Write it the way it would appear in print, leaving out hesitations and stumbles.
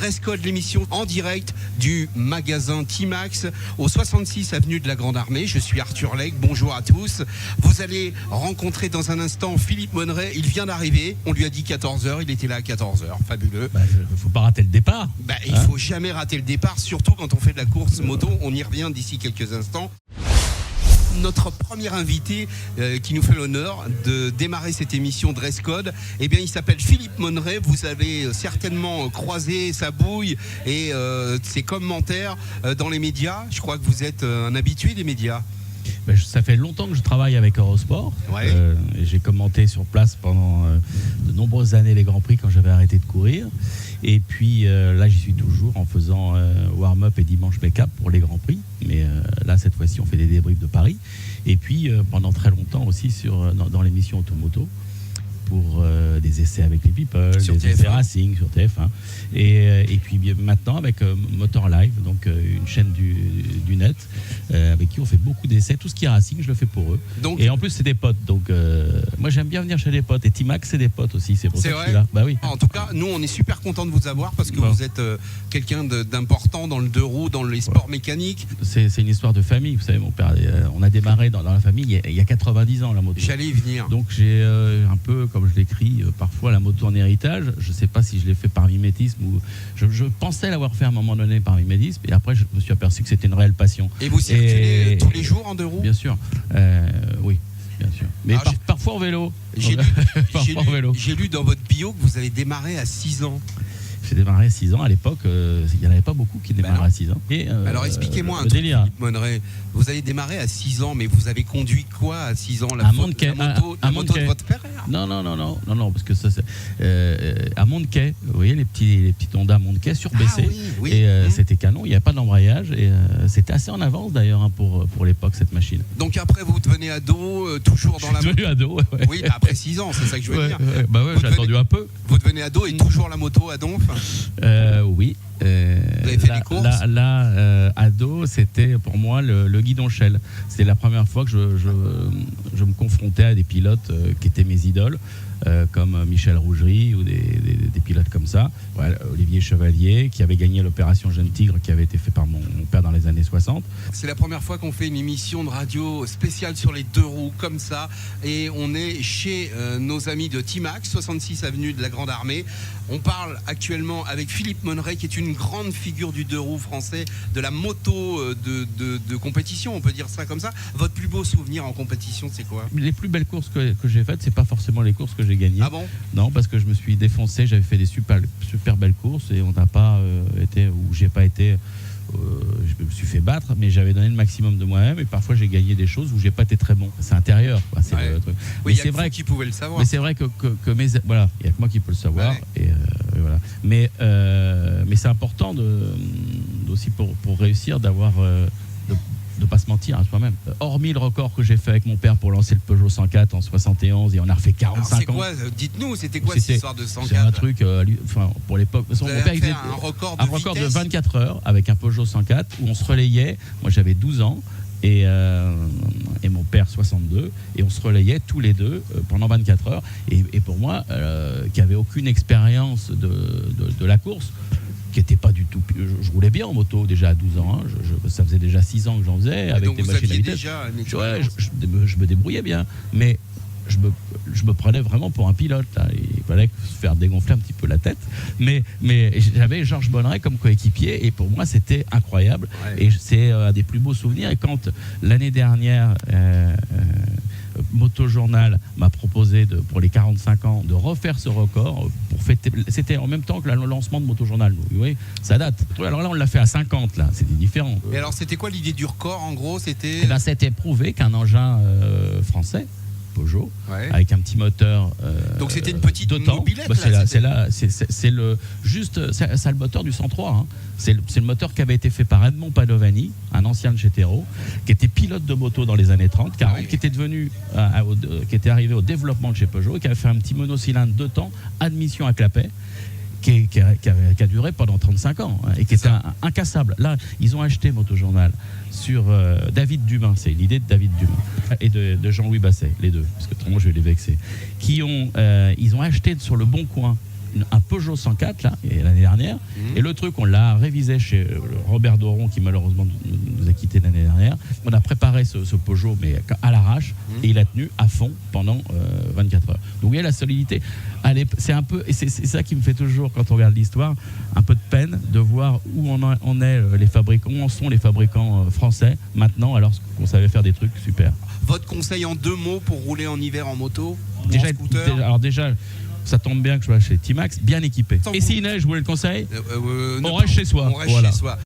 Dress Code, l'émission en direct du magasin Timax au 66 avenue de la Grande Armée. Je suis Arthur Legge, bonjour à tous. Vous allez rencontrer dans un instant Philippe Monneret. Il vient d'arriver, on lui a dit 14h, il était là à 14h, fabuleux. Il faut pas rater le départ. Il faut jamais rater le départ, surtout quand on fait de la course moto. On y revient d'ici quelques instants. Notre premier invité qui nous fait l'honneur de démarrer cette émission Dress Code, eh bien, il s'appelle Philippe Monneret. Vous avez certainement croisé sa bouille et ses commentaires dans les médias. Je crois que vous êtes un habitué des médias. Ça fait longtemps que je travaille avec Eurosport. Ouais. J'ai commenté sur place pendant de nombreuses années les Grands Prix quand j'avais arrêté de courir. Et puis là, j'y suis toujours en faisant warm-up et dimanche make-up pour les Grands Prix. Mais là, cette fois-ci, on fait des débriefs de Paris. Et puis, pendant très longtemps aussi dans l'émission Automoto pour des essais avec les People, sur des TF1. essais Racing sur TF1. Et puis maintenant avec Motor Live, donc une chaîne du net avec qui on fait beaucoup d'essais. Tout ce qui est Racing, je le fais pour eux. Donc, et en plus, c'est des potes. Donc moi, j'aime bien venir chez des potes. Et Timax, c'est des potes aussi. C'est pour ça que je suis là. Bah oui. En tout cas, nous, on est super contents de vous avoir parce que vous êtes quelqu'un d'important dans le deux roues, dans les sports mécaniques. C'est une histoire de famille. Vous savez, mon père, on a démarré dans la famille il y a 90 ans, la moto. J'allais y venir. Donc j'ai un peu, comme je l'écris parfois, la moto en héritage. Je ne sais pas si je l'ai fait par mimétisme ou je pensais l'avoir fait à un moment donné par mimétisme, et après je me suis aperçu que c'était une réelle passion. Et vous circulez tous les jours en deux roues? Bien sûr, oui, bien sûr. Mais parfois en vélo. J'ai lu dans votre bio que vous avez démarré à 6 ans. J'ai démarré à 6 ans. À l'époque, il n'y en avait pas beaucoup qui démarraient à 6 ans. Et, alors expliquez-moi un truc, Philippe Monneret. Vous avez démarré à 6 ans, mais vous avez conduit quoi à 6 ans? La moto de votre père? Non, parce que ça, à Montequay, vous voyez les petits Honda Montequay surbaissés. Et c'était canon, il n'y avait pas d'embrayage. Et c'était assez en avance d'ailleurs pour l'époque, cette machine. Donc après, vous devenez ado, toujours dans la moto? Devenu ado, ouais. Oui, après 6 ans, c'est ça que je veux dire. J'ai attendu un peu. Vous devenez ado et toujours la moto à Donf? Oui. Vous avez fait des courses? Ado, c'était pour moi le guidon-shell. C'était la première fois que je me confrontais à des pilotes qui étaient mes idoles, comme Michel Rougerie ou des pilotes comme ça. Voilà, Olivier Chevalier, qui avait gagné l'opération Jeune Tigre, qui avait été fait par mon père dans les années 60. C'est la première fois qu'on fait une émission de radio spéciale sur les deux roues comme ça. Et on est chez nos amis de Timax, 66 avenue de la Grande Armée. On parle actuellement avec Philippe Monneret, qui est une grande figure du deux roues français, de la moto de compétition, on peut dire ça comme ça. Votre plus beau souvenir en compétition, c'est quoi? Les plus belles courses que j'ai faites, c'est pas forcément les courses que j'ai gagnées. Ah bon? Non, parce que je me suis défoncé, j'avais fait des super belles courses et on n'a pas été, ou j'ai pas été, je me suis fait battre, mais j'avais donné le maximum de moi-même et parfois j'ai gagné des choses où j'ai pas été très bon. C'est intérieur, quoi. C'est le truc. Oui, c'est vrai qui pouvait le savoir. Mais c'est vrai que voilà, il y a que moi qui peux le savoir. Ouais. Et voilà. Mais c'est important aussi pour réussir d'avoir de pas se mentir à soi-même. Hormis le record que j'ai fait avec mon père pour lancer le Peugeot 104 en 71 et on a refait 45 ans. C'est quoi? Dites-nous, c'était quoi cette histoire de 104? C'est un truc, pour l'époque. Mon père faisait un record de 24 heures avec un Peugeot 104 où on se relayait. Moi j'avais 12 ans. Et mon père 62, et on se relayait tous les deux pendant 24 heures. Et pour moi, qui n'avait aucune expérience de la course, qui n'était pas du tout... Je roulais bien en moto déjà à 12 ans, hein. Ça faisait déjà 6 ans que j'en faisais, avec donc des machines à vitesse. Déjà je me débrouillais bien, mais je me prenais vraiment pour un pilote, là. Il fallait se faire dégonfler un petit peu la tête, mais j'avais Georges Bonneret comme coéquipier et pour moi c'était incroyable. Et c'est un des plus beaux souvenirs. Et quand l'année dernière Motojournal m'a proposé pour les 45 ans de refaire ce record pour fêter, c'était en même temps que le lancement de Motojournal, vous voyez, ça date. Alors là on l'a fait à 50, là c'était différent. Et alors c'était quoi l'idée du record en gros? C'était prouvé qu'un engin français, Peugeot, avec un petit moteur. Donc c'était une petite mobilette. C'est le moteur du 103. Hein. C'est le moteur qui avait été fait par Edmond Padovani, un ancien de chez Tero, qui était pilote de moto dans les années 30, 40, qui était devenu, qui était arrivé au développement de chez Peugeot, et qui avait fait un petit monocylindre 2 temps, admission à clapet. Qui a duré pendant 35 ans, hein, et qui était incassable. Là, ils ont acheté Motojournal sur David Dumain, c'est l'idée de David Dumain, et de Jean-Louis Basset, les deux, parce que autrement je vais les vexer, ils ont acheté sur le Bon Coin un Peugeot 104 là, l'année dernière. Et le truc, on l'a révisé chez Robert Doron, qui malheureusement nous a quitté l'année dernière. On a préparé ce Peugeot, mais à l'arrache, et il a tenu à fond pendant 24 heures. Donc vous voyez la solidité. Allez, c'est un peu, et c'est ça qui me fait toujours, quand on regarde l'histoire, un peu de peine de voir où où en sont les fabricants français maintenant, alors qu'on savait faire des trucs super. Votre conseil en 2 mots pour rouler en hiver en moto ou Déjà, en scooter? déjà, ça tombe bien que je sois chez T-Max, bien équipé. Et s'il neige, vous voulez le conseil? On reste chez soi. On reste chez soi.